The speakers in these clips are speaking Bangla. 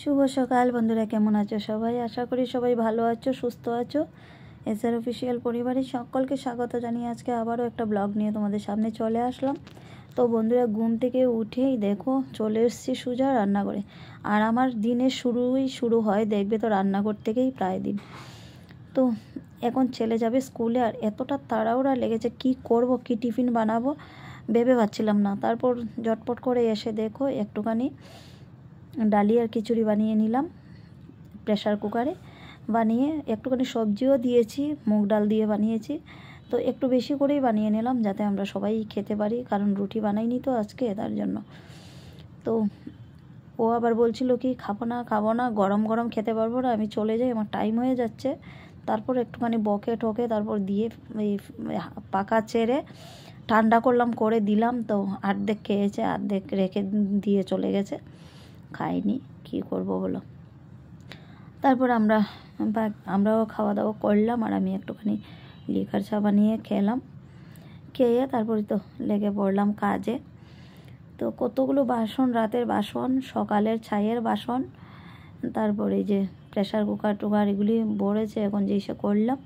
শুভ সকাল বন্ধুরা, কেমন আছো সবাই? আশা করি সবাই ভালো আছো, সুস্থ আছো। এসআর অফিসিয়াল পরিবারের সকলকে স্বাগত জানিয়ে আজকে আবারও একটা ব্লগ নিয়ে তোমাদের সামনে চলে আসলাম। তো বন্ধুরা, ঘুম থেকে উঠেই দেখো চলে এসেছি সোজা রান্নাঘরে। আর আমার দিনের শুরু হয় দেখবে তো রান্নাঘর থেকেই প্রায় দিন। তো এখন ছেলে যাবে স্কুলে, আর এতটা তাড়াহুড়া লেগেছে, কি করব, কি টিফিন বানাবো ভেবে পাচ্ছিলাম না। তারপর ঝটপট করে এসে দেখো একটুখানি ডালি আর খিচুড়ি বানিয়ে নিলাম প্রেশার কুকারে। বানিয়ে একটুখানি সবজিও দিয়েছি, মুগ ডাল দিয়ে বানিয়েছি। তো একটু বেশি করেই বানিয়ে নিলাম যাতে আমরা সবাই খেতে পারি, কারণ রুটি বানাইনি তো আজকে, তার জন্য। তো ও আবার বলছিল কি খাবো না, গরম গরম খেতে পারবো না, আমি চলে যাই, আমার টাইম হয়ে যাচ্ছে। তারপর একটুখানি বকে ঠকে তারপর দিয়ে এই পাকা চেড়ে ঠান্ডা করে দিলাম। তো অর্ধেক খেয়েছে, অর্ধেক রেখে দিয়ে চলে গেছে, খাইনি, কি করব বলো। তারপর আমরাও খাওয়া দাওয়া করলাম, আর আমি একটুখানি লিকার চা বানিয়ে খেলাম। খেয়ে তারপরে তো লেগে পড়লাম কাজে। তো কতগুলো বাসন, রাতের বাসন, সকালের ছাইয়ের বাসন, তারপরে যে প্রেশার কুকার এগুলি ভরেছে, এখন যে এসে করলাম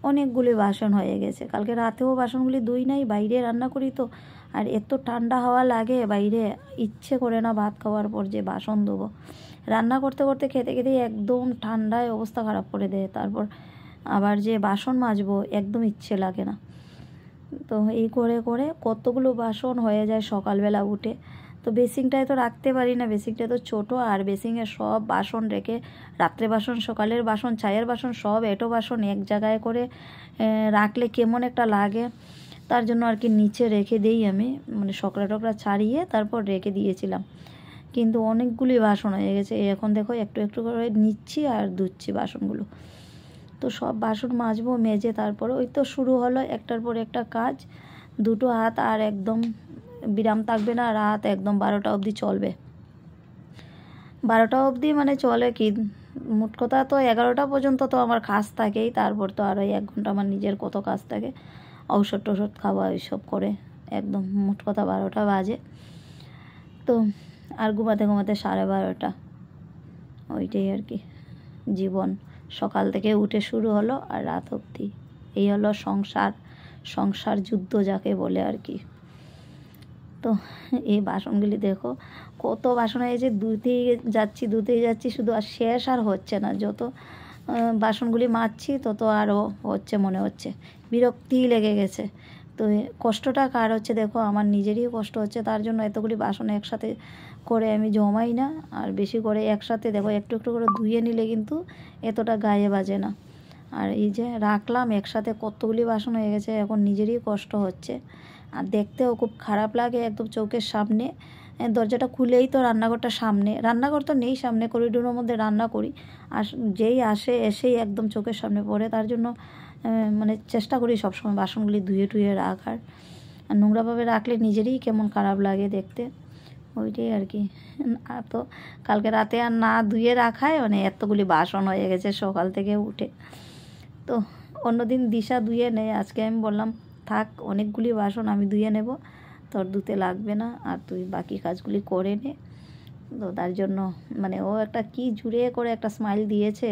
অনেকগুলি বাসন হয়ে গেছে। কালকে রাতেও বাসনগুলি ধুই নাই, বাইরে রান্না করি তো, আর এত ঠান্ডা হাওয়া লাগে বাইরে, ইচ্ছে করে না ভাত খাওয়ার পর যে বাসন ধোবো। রান্না করতে করতে খেতে খেতেই একদম ঠান্ডায় অবস্থা খারাপ করে দেয়। তারপর আবার যে বাসন মাজবো একদম ইচ্ছে লাগে না। তো এই করে করে কতগুলো বাসন হয়ে যায় সকালবেলা উঠে। তো বেসিংটায় তো রাখতে পারি না, বেসিংটা তো ছোটো, আর বেসিংয়ে সব বাসন রেখে রাত্রে বাসন, সকালের বাসন, চায়ের বাসন, সব এঁটো বাসন এক জায়গায় করে রাখলে কেমন একটা লাগে। তার জন্য আর কি নিচে রেখে দিই আমি, মানে সকরা টকরা ছাড়িয়ে তারপর রেখে দিয়েছিলাম। কিন্তু অনেকগুলি বাসন হয়ে গেছে, এখন দেখো একটু একটু করে নিচ্ছি আর ধুচ্ছি বাসনগুলো। তো সব বাসন মাজবো, মেজে তারপরে ওই তো শুরু হলো একটার পর একটা কাজ। দুটো হাত আর একদম বিরাম থাকবে না, রাত একদম 12টা অবধি চলবে। 12টা অবধি মানে চলে কি, মোট কথা তো 11টা পর্যন্ত তো আমার কাজ থাকেই। তারপর তো আরও 1 ঘন্টা আমার নিজের কত কাজ থাকে, ঔষধ টষধ খাওয়া এইসব করে একদম মোট কথা 12টা বাজে। তো আর ঘুমাতে ঘুমাতে 12:30, ওইটাই আর কি জীবন। সকাল থেকে উঠে শুরু হলো আর রাত অবধি, এই হলো সংসার যুদ্ধ যাকে বলে আর কি। তো এই বাসনগুলি দেখো কত বাসন হয়েছে, ধুতেই যাচ্ছি শুধু, আর শেষ আর হচ্ছে না। যত বাসনগুলি মাজছি তত আরও হচ্ছে, মনে হচ্ছে বিরক্তি লেগে গেছে। তো কষ্টটা কার হচ্ছে দেখো, আমার নিজেরই কষ্ট হচ্ছে। তার জন্য এতগুলি বাসন একসাথে করে আমি জমাই না, আর বেশি করে একসাথে দেখো একটু একটু করে ধুয়ে নিলে কিন্তু এতটা গায়ে বাজে না। আর এই যে রাখলাম একসাথে কতগুলি বাসন হয়ে গেছে, এখন নিজেরই কষ্ট হচ্ছে, আর দেখতেও খুব খারাপ লাগে একদম চোখের সামনে। দরজাটা খুলেই তো রান্নাঘরটা সামনে, রান্নাঘর তো নেই সামনে, করিডোরের মধ্যে রান্না করি, আর যেই আসে এসেই একদম চোখের সামনে পড়ে। তার জন্য মানে চেষ্টা করি সবসময় বাসনগুলি ধুয়ে টুয়ে রাখার, আর নোংরাভাবে রাখলে নিজেরই কেমন খারাপ লাগে দেখতে, ওইটাই আর কি। তো কালকে রাতে আর না ধুয়ে রাখায় মানে এতগুলি বাসন হয়ে গেছে সকাল থেকে উঠে। তো অন্যদিন দিশা ধুয়ে নেয়, আজকে আমি বললাম থাক, অনেকগুলি বাসন আমি ধুয়ে নেব, তোর ধুতে লাগবে না, আর তুই বাকি কাজগুলি করে নে। তো তার জন্য মানে ও একটা কি জুড়ে করে একটা স্মাইল দিয়েছে,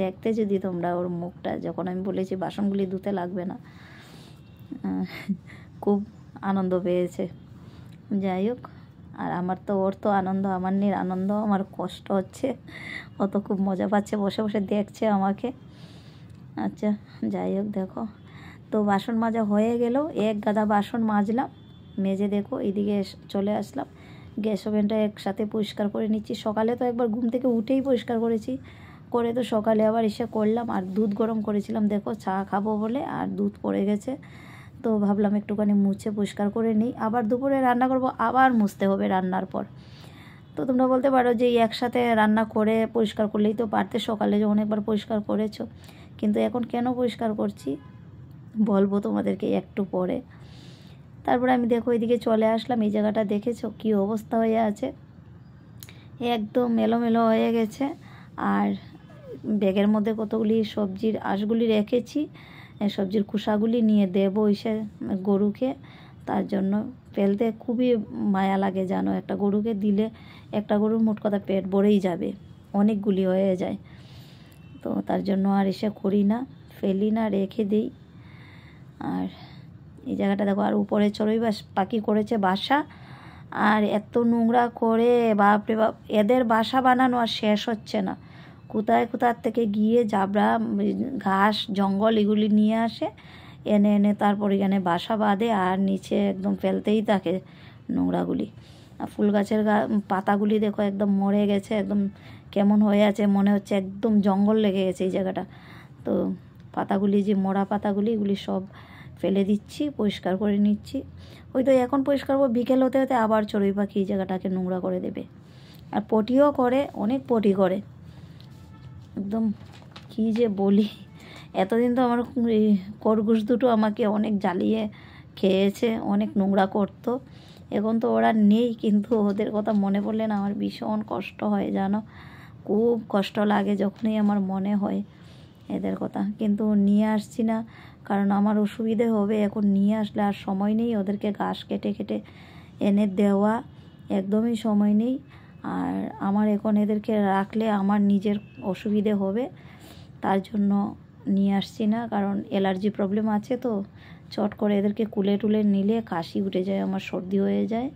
দেখতে যদি তোমরা ওর মুখটা, যখন আমি বলেছি বাসনগুলি ধুতে লাগবে না, খুব আনন্দ পেয়েছে। যাই হোক, আর আমার তো ওর তো আনন্দ, আমার আনন্দ, আমার কষ্ট হচ্ছে, ও তো খুব মজা পাচ্ছে, বসে বসে দেখছে আমাকে। আচ্ছা যাই হোক, দেখো তো বাসন মাজা হয়ে গেল, এক গাদা বাসন মাজলাম, মেজে দেখো এইদিকে চলে আসলাম। গ্যাস ওভেনটা একসাথে পরিষ্কার করে নিচ্ছি। সকালে তো একবার ঘুম থেকে উঠেই পরিষ্কার করেছি, করে তো সকালে আবার এসে করলাম। আর দুধ গরম করেছিলাম দেখো চা খাবো বলে, আর দুধ পড়ে গেছে, তো ভাবলাম একটুখানি মুছে পরিষ্কার করে নিই, আবার দুপুরে রান্না করব, আবার মুছতে হবে রান্নার পর। তো তোমরা বলতে পারো যে একসাথে রান্না করে পরিষ্কার করলেই তো পারতে, সকালে যে অনেকবার পরিষ্কার করেছো, কিন্তু এখন কেন পরিষ্কার করছি বলবো তোমাদেরকে একটু পরে। তারপরে আমি দেখো এদিকে চলে আসলাম, এই জায়গাটা দেখেছো কী অবস্থা হয়ে আছে, একদম এলোমেলো হয়ে গেছে। আর ব্যাগের মধ্যে কতগুলি সবজির আঁশগুলি রেখেছি, সবজির খোসাগুলি নিয়ে দেবো এসে গরুকে, তার জন্য ফেলতে খুবই মায়া লাগে জানো। একটা গরুকে দিলে একটা গরুর মোট কথা পেট ভরেই যাবে, অনেকগুলি হয়ে যায়। তো তার জন্য আর এসে করি না, ফেলি না, রেখে দিই। আর এই জায়গাটা দেখো, আর উপরে চড়ুই পাখি করেছে বাসা, আর এত নোংরা করে, বাপরে বাপ, এদের বাসা বানানো আর শেষ হচ্ছে না। কোথায় কোথার থেকে গিয়ে জাবড়া, ঘাস, জঙ্গল এগুলি নিয়ে আসে, এনে এনে তারপর এখানে বাসা বাঁধে, আর নিচে একদম ফেলতেই থাকে নোংরাগুলি। আর ফুল গাছের পাতাগুলি দেখো একদম মরে গেছে, একদম কেমন হয়ে আছে, মনে হচ্ছে একদম জঙ্গল লেগে গেছে এই জায়গাটা। তো পাতাগুলি, যে মরা পাতাগুলি, এগুলি সব ফেলে দিচ্ছি, পরিষ্কার করে নিচ্ছি। ওই তো এখন পরিষ্কার করবো, বিকেল হতে হতে আবার চড়ুই পাখি এই জায়গাটাকে নোংরা করে দেবে। আর পটিও করে, অনেক পটি করে, একদম কি যে বলি। এতদিন তো আমার খরগোশ দুটো আমাকে অনেক জ্বালিয়ে খেয়েছে, অনেক নোংরা করতো। এখন তো ওরা নেই, কিন্তু ওদের কথা মনে পড়লে না আমার ভীষণ কষ্ট হয় জানো। খুব কষ্ট লাগে যখনই আমার মনে হয় এদের কথা। কিন্তু নিয়ে আসছি না, কারণ আমার অসুবিধে হবে। এখন নিয়ে আসলে আর সময় নেই, ওদেরকে ঘাস কেটে কেটে এনে দেওয়া একদমই সময় নেই। আর আমার এখন এদেরকে রাখলে আমার নিজের অসুবিধে হবে, তার জন্য নিয়ে আসছি না। কারণ অ্যালার্জি প্রবলেম আছে, তো চট করে এদেরকে কুলে টুলে নিলে কাশি উঠে যায়, আমার সর্দি হয়ে যায়,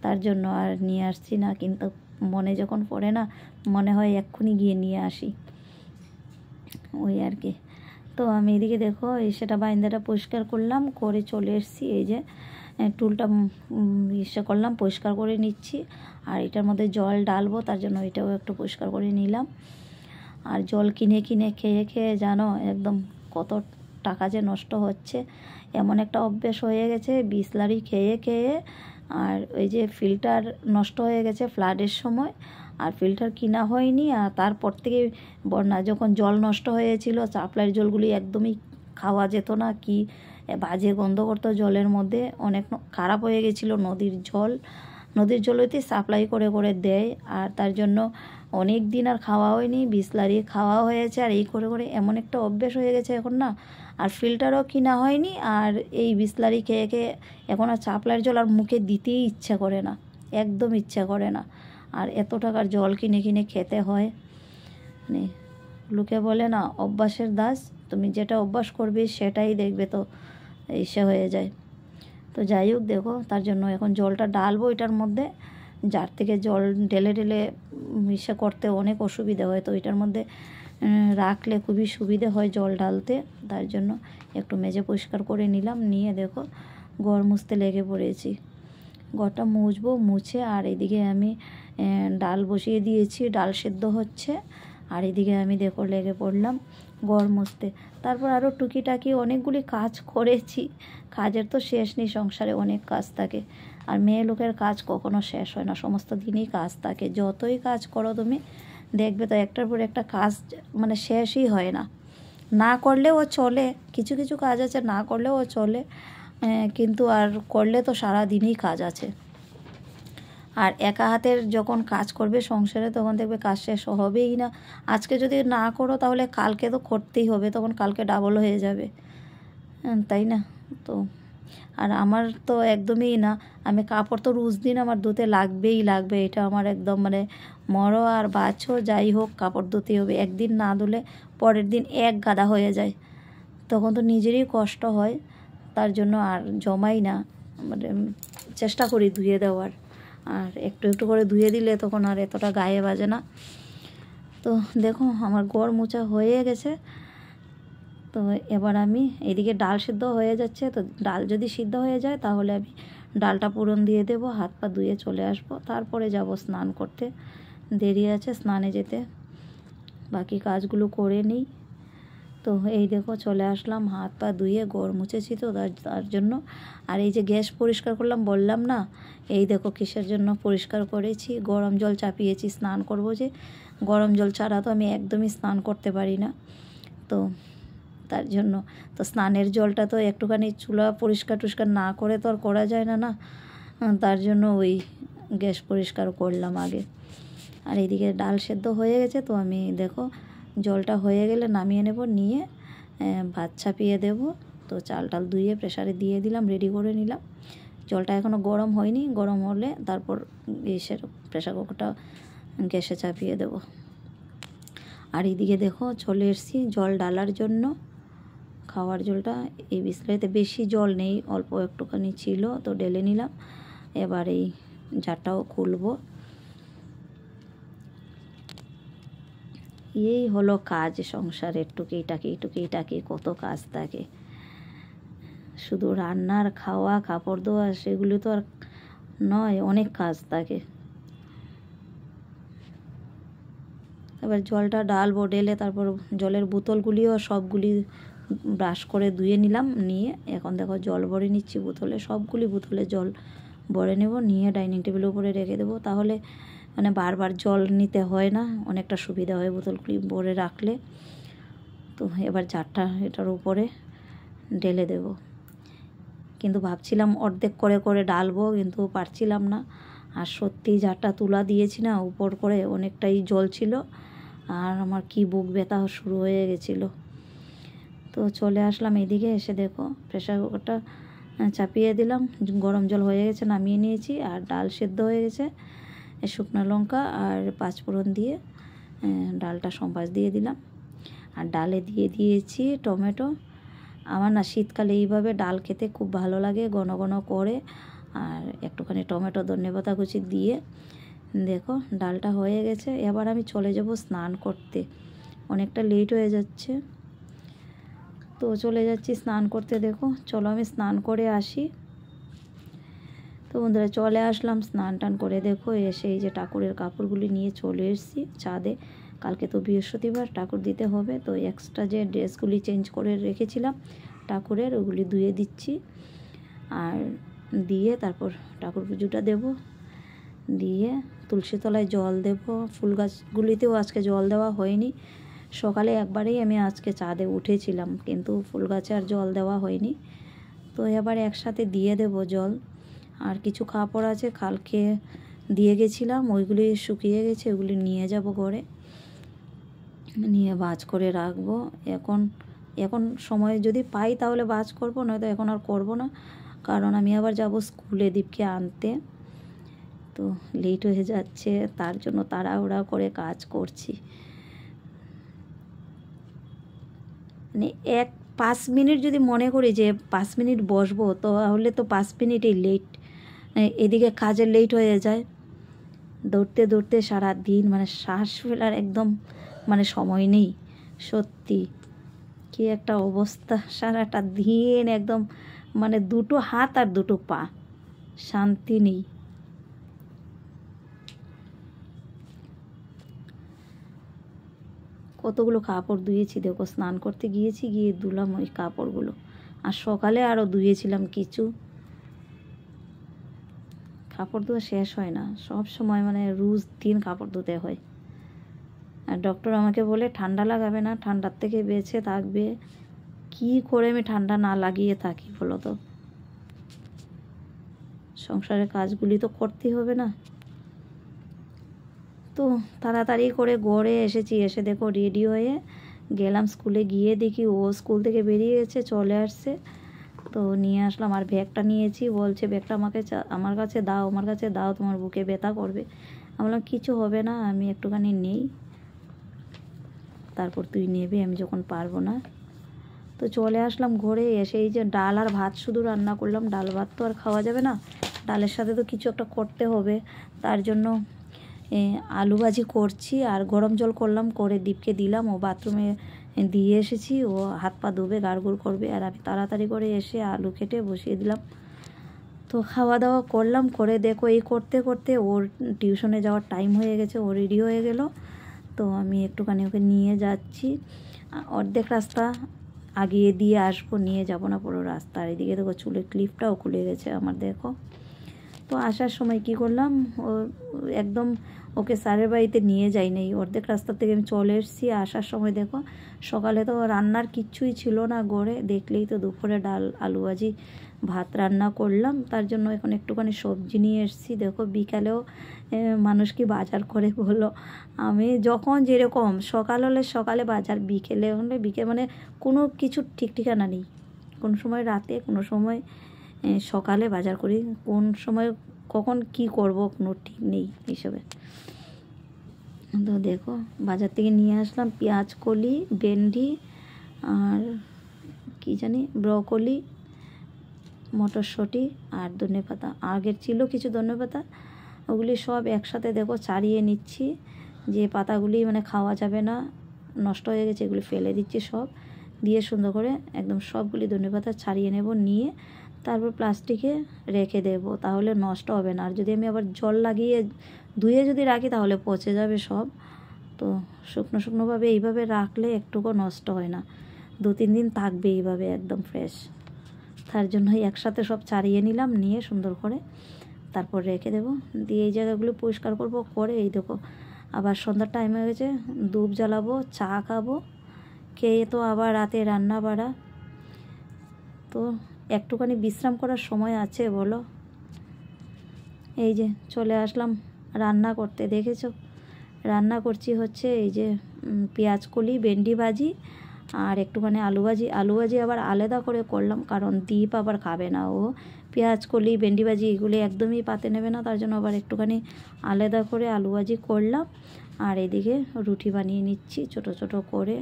তার জন্য আর নিয়ে আসছি না। কিন্তু মনে যখন পড়ে না, মনে হয় এক্ষুনি গিয়ে নিয়ে আসি, ওই আর কি। তো আমি এদিকে দেখো, এই সেটা বাইন্দাটা পরিষ্কার করলাম, করে চলে এসেছি। এই যে টুলটা করলাম, পরিষ্কার করে নিচ্ছি। আর এটার মধ্যে জল ডালবো, তার জন্য এটাও একটু পরিষ্কার করে নিলাম। আর জল কিনে কিনে খেয়ে খেয়ে জানো একদম কত টাকা যে নষ্ট হচ্ছে। এমন একটা অভ্যেস হয়ে গেছে বিসলারি খেয়ে খেয়ে। আর ওই যে ফিল্টার নষ্ট হয়ে গেছে ফ্লাডের সময়, আর ফিল্টার কিনা হয়নি। আর তারপর থেকে বন্যা যখন জল নষ্ট হয়েছিল, সাপ্লাইয়ের জলগুলি একদমই খাওয়া যেত না, কি বাজে গন্ধ করতো জলের মধ্যে, অনেক খারাপ হয়ে গেছিলো। নদীর জল হইতে সাপ্লাই করে করে দেয়, আর তার জন্য অনেক দিন আর খাওয়া হয়নি, বিসলারি খাওয়া হয়েছে। আর এই করে করে এমন একটা অভ্যেস হয়ে গেছে এখন না, আর ফিল্টারও কিনা হয়নি, আর এই বিসলারি খেয়ে খেয়ে এখন আর সাপ্লাইয়ের জল আর মুখে দিতেই ইচ্ছা করে না, একদম ইচ্ছা করে না। আর এত টাকার জল কিনে কিনে খেতে হয়। মানে লোকে বলে না, অভ্যাসের দাস, তুমি যেটা অভ্যাস করবে সেটাই দেখবে তো এসে হয়ে যায়। তো যাই হোক দেখো, তার জন্য এখন জলটা ডালবো এটার মধ্যে। যার থেকে জল ঢেলে ঢেলে করতে অনেক অসুবিধা হয়, তো এটার মধ্যে রাখলে খুবই সুবিধে হয় জল ঢালতে। তার জন্য একটু মেজে পরিষ্কার করে নিলাম, নিয়ে দেখো ঘর মুছতে লেগে পড়েছি। ঘরটা মুছবো, মুছে আর এদিকে আমি ডাল বসিয়ে দিয়েছি, ডাল সেদ্ধ হচ্ছে। আর এদিকে আমি দেখো লেগে পড়লাম ঘর মুছতে। তারপর আরও টুকিটাকি অনেকগুলি কাজ করেছি। কাজের তো শেষ নেই, সংসারে অনেক কাজ থাকে। আর মেয়ে লোকের কাজ কখনো শেষ হয় না, সমস্ত দিনই কাজ থাকে। যতই কাজ করো তুমি, দেখবে তো একটার পর একটা কাজ মানে শেষই হয় না। না করলেও চলে, কিছু কিছু কাজ আছে না করলেও চলে, কিন্তু আর করলে তো সারা দিনই কাজ আছে। আর একা হাতের যখন কাজ করবে সংসারে, তখন দেখবে কাজ শেষ হবেই না। আজকে যদি না করো তাহলে কালকে তো করতেই হবে, তখন কালকে ডাবল হয়ে যাবে, তাই না? তো আর আমার তো একদমই না, আমি কাপড় তো রোজ দিন আমার ধুতে লাগবেই লাগবে, এটা আমার একদম মানে মরো আর বাঁচো যাই হোক কাপড় ধুতেই হবে। একদিন না ধুলে পরের দিন এক গাদা হয়ে যায়, তখন তো নিজেরই কষ্ট হয়। তার জন্য আর জমাই না, মানে চেষ্টা করি ধুয়ে দেওয়ার। আর একটু একটু করে ধুয়ে দিলে তখন আর এতটা গায়ে বাজে না। তো দেখো আমার ঘর মোছা হয়ে গেছে। তো এবার আমি এদিকে ডাল সিদ্ধ হয়ে যাচ্ছে, তো ডাল যদি সিদ্ধ হয়ে যায় তাহলে আমি ডালটা পুরন দিয়ে দেবো, হাত পা ধুয়ে চলে আসবো, তারপরে যাব স্নান করতে। দেরি আছে স্নানে যেতে, বাকি কাজগুলো করে নিই। তো এই দেখো চলে আসলাম, হাত পা ধুয়ে ঘর মুছেছি তো তার জন্য। আর এই যে গ্যাস পরিষ্কার করলাম বললাম না, এই দেখো কিসের জন্য পরিষ্কার করেছি, গরম জল চাপিয়েছি, স্নান করব যে। গরম জল ছাড়া তো আমি একদমই স্নান করতে পারি না, তো তার জন্য তো স্নানের জলটা তো একটুখানি চুলা পরিষ্কার টুষ্কার না করে তো আর করা যায় না, তার জন্য ওই গ্যাস পরিষ্কার করলাম আগে। আর এইদিকে ডাল সেদ্ধ হয়ে গেছে, তো আমি দেখো জলটা হয়ে গেলে নামিয়ে নেব, নিয়ে ভাত চাপিয়ে দেব। তো চাল টাল ধুয়ে প্রেসারে দিয়ে দিলাম, রেডি করে নিলাম। জলটা এখনও গরম হয়নি, গরম হলে তারপর গ্যাসের প্রেশার কুকারটা গ্যাসে চাপিয়ে দেব। আর এইদিকে দেখো চলে এসেছি জল ডালার জন্য, খাওয়ার জলটা। এই বিসলারিতে বেশি জল নেই, অল্প একটুখানি ছিল, তো ঢেলে নিলাম। এবার এই জারটাও খুলবো। এই হলো কাজ সংসারের, টুকিটাকি কত কাজ থাকে। শুধু রান্নার, খাওয়া, কাপড় ধোয়া সেগুলো তো আর নয়, অনেক কাজ থাকে। এবার জলটা ডালবো, ঢেলে তারপর জলের বোতলগুলিও সবগুলি ব্রাশ করে ধুয়ে নিলাম। নিয়ে এখন দেখো জল ভরে নিচ্ছি বোতলে, সবগুলি বোতলে জল ভরে নেব, নিয়ে ডাইনিং টেবিলের উপরে রেখে দেবো। তাহলে মানে বারবার জল নিতে হয় না, অনেকটা সুবিধা হয় বোতলগুলি ভরে রাখলে। তো এবার জারটা এটার উপরে ঢেলে দেব। কিন্তু ভাবছিলাম অর্ধেক করে করে ডালবো, কিন্তু পারছিলাম না। আর সত্যি জারটা তুলা দিয়েছি না উপর করে, অনেকটাই জল ছিল, আর আমার কি বুক ব্যথা শুরু হয়ে গেছিলো। তো চলে আসলাম এদিকে, এসে দেখো প্রেশার কুকারটা চাপিয়ে দিলাম, গরম জল হয়ে গেছে, নামিয়ে নিয়েছি। আর ডাল সেদ্ধ হয়ে গেছে, শুকনো লঙ্কা আর পাঁচফোড়ন দিয়ে ডালটা সম্বাস দিয়ে দিলাম। আর ডালে দিয়ে দিয়েছি টমেটো। আমার না শীতকালে এইভাবে ডাল খেতে খুব ভালো লাগে, ঘন ঘন করে। আর একটুখানি টমেটো, ধনেপাতা কুচি দিয়ে দেখো ডালটা হয়ে গেছে। এবার আমি চলে যাব স্নান করতে, অনেকটা লেট হয়ে যাচ্ছে। তো চলে যাচ্ছি স্নান করতে। দেখো চলো আমি স্নান করে আসি। তো বন্ধুরা চলে আসলাম স্নান টান করে। দেখো এসে এই যে ঠাকুরের কাপড়গুলি নিয়ে চলে এসেছি ছাদে। কালকে তো বৃহস্পতিবার, ঠাকুর দিতে হবে, তো এক্সট্রা যে ড্রেসগুলি চেঞ্জ করে রেখেছিলাম ঠাকুরের, ওগুলি ধুয়ে দিচ্ছি। আর দিয়ে তারপর ঠাকুর পুজোটা দেব, দিয়ে তুলসী তলায় জল দেব। ফুল গাছগুলিতেও আজকে জল দেওয়া হয়নি, সকালে একবারেই আমি আজকে ছাদে উঠেছিলাম, কিন্তু ফুল গাছে আর জল দেওয়া হয়নি। তো এবার একসাথে দিয়ে দেব জল। আর কিছু কাপড় আছে কালকে দিয়ে গেছিলাম, ওইগুলি শুকিয়ে গেছে, ওগুলি নিয়ে যাব ঘরে, নিয়ে ভাঁজ করে রাখবো। এখন সময় যদি পাই তাহলে ভাঁজ করবো, নয়তো এখন আর করব না, কারণ আমি আবার যাব স্কুলে দীপকে আনতে। তো লেট হয়ে যাচ্ছে, তার জন্য তাড়াহুড়া করে কাজ করছি। মানে 5 মিনিট যদি মনে করি যে 5 মিনিট বসবো, তো তাহলে তো 5 মিনিটই লেট, এদিকে কাজের লেট হয়ে যায়। দৌড়তে দৌড়তে সারা দিন মানে শ্বাস ফেলার একদম মানে সময় নেই। সত্যি কি একটা অবস্থা, সারাটা দিন একদম মানে দুটো হাত আর দুটো পা, শান্তি নেই। কতগুলো কাপড় ধুয়েছি দেখো, স্নান করতে গিয়েছি, গিয়ে ধুলাম ওই কাপড়গুলো। আর সকালে আরও ধুয়েছিলাম কিছু। কাপড় ধোয়া শেষ হয় না, সব সময় মানে রোজ দিন কাপড় ধুতে হয়। আর ডক্টর আমাকে বলে ঠান্ডা লাগাবে না, ঠান্ডার থেকে বেঁচে থাকবে। কি করে আমি ঠান্ডা না লাগিয়ে থাকি বলো তো? সংসারের কাজগুলি তো করতেই হবে না। তো তাড়াতাড়ি করে ঘরে এসেছি, এসে দেখো রেডি হয়ে গেলাম স্কুলে। গিয়ে দেখি ও স্কুল থেকে বেরিয়ে গেছে, চলে আসছে। তো নিয়ে আসলাম, আর ব্যাগটা নিয়েছি, বলছে ব্যাগটা আমার কাছে দাও, আমার কাছে দাও, তোমার বুকে ব্যথা করবে। আমি বললাম কিছু হবে না, আমি একটুখানি নেই, তারপর তুই নেবে, আমি যখন পারবো না। তো চলে আসলাম ঘরে। এসে এই যে ডাল আর ভাত শুধু রান্না করলাম, ডাল ভাত তো আর খাওয়া যাবে না, ডালের সাথে তো কিছু একটা করতে হবে। তার জন্য আলু ভাজি করছি, আর গরম জল করলাম, করে দীপকে দিলাম, ও বাথরুমে দিয়ে এসেছি, ও হাত পা ধুবে, গাড়গুড় করবে। আর আমি তাড়াতাড়ি করে এসে আলু কেটে বসিয়ে দিলাম। তো খাওয়া দাওয়া করলাম, করে দেখো এই করতে করতে ওর টিউশনে যাওয়ার টাইম হয়ে গেছে, ও রেডি হয়ে গেল। তো আমি একটুখানি ওকে নিয়ে যাচ্ছি, অর্ধেক রাস্তা আগিয়ে দিয়ে আসবো, নিয়ে যাব না পুরো রাস্তা। আর এদিকে দেখো চুলের ক্লিপটাও খুলে গেছে আমার, দেখো। তো আসার সময় কি করলাম, ও একদম ওকে স্যারের বাড়িতে নিয়ে যাই নাই, অর্ধেক রাস্তা থেকে আমি চলে এসেছি। আসার সময় দেখো সকালে তো রান্নার কিচ্ছুই ছিল না ঘরে, দেখলেই তো দুপুরে ডাল আলু ভাজি ভাত রান্না করলাম, তার জন্য এখন একটুখানি সবজি নিয়ে এসেছি। দেখো বিকালেও মানুষ কি বাজার করে বলো, আমি যখন যেরকম, সকাল হলে সকালে বাজার, বিকেলে হলে বিকেল, মানে কোনো কিছুর ঠিক ঠিকানা নেই। কোনো সময় রাতে, কোনো সময় সকালে বাজার করি, কোন সময় কখন কি করব কোনো ঠিক নেই এইসবে। তো দেখো বাজার থেকে নিয়ে আসলাম পেঁয়াজ কলি, ভেন্ডি আর কি জানি ব্রকলি, মটরশুঁটি আর ধনেপাতা। আগের ছিল কিছু ধনেপাতা, ওগুলি সব একসাথে দেখো ছাড়িয়ে নিচ্ছি, যে পাতাগুলি মানে খাওয়া যাবে না, নষ্ট হয়ে গেছে, এগুলি ফেলে দিচ্ছি সব, দিয়ে সুন্দর করে একদম সবগুলি ধনেপাতা ছাড়িয়ে নেব, নিয়ে তারপর প্লাস্টিকে রেখে দেব, তাহলে নষ্ট হবে না। আর যদি আমি আবার জল লাগিয়ে ধুয়ে যদি রাখি তাহলে পচে যাবে সব। তো শুকনো শুকনোভাবে এইভাবে রাখলে একটুকু নষ্ট হয় না, 2-3 দিন থাকবে এইভাবে একদম ফ্রেশ। তার জন্যই একসাথে সব ছাড়িয়ে নিলাম, নিয়ে সুন্দর করে তারপর রেখে দেবো, দিয়ে এই জায়গাগুলো পরিষ্কার করবো। করে এই দেখো আবার সন্ধ্যার টাইম হয়ে গেছে, ধূপ জ্বালাবো, চা খাবো, খেয়ে তো আবার রাতে রান্না বাড়া। তো একটুখানি বিশ্রাম করার সময় আছে বলো। এই যে চলে আসলাম রান্না করতে, দেখেছো রান্না করছি হচ্ছে এই যে পেঁয়াজ কলি, ভেন্ডি ভাজি আর একটুখানি আলু ভাজি। আলু ভাজি আবার আলাদা করে করলাম, কারণ দীপ আবার খাবে না, ও পেঁয়াজ কলি ভেন্ডি ভাজি এগুলি একদমই পাতে নেবে না, তার জন্য আবার একটুখানি আলাদা করে আলু ভাজি করলাম। আর এদিকে রুটি বানিয়ে নিচ্ছি ছোট ছোট করে,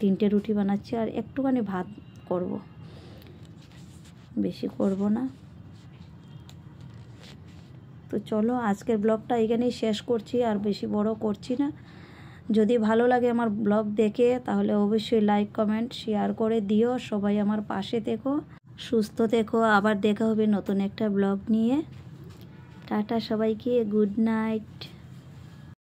3টে রুটি বানাচ্ছি, আর একটুখানি ভাত করব, বেশি করব না। তো চলো আজকের ব্লগটা এখানেই শেষ করছি, আর বেশি বড় করছি না। যদি ভালো লাগে আমার ব্লগ দেখে তাহলে অবশ্যই লাইক কমেন্ট শেয়ার করে দিও। সবাই আমার পাশে থেকো, সুস্থ থেকো, আবার দেখা হবে নতুন একটা ব্লগ নিয়ে। টাটা সবাইকে, গুড নাইট।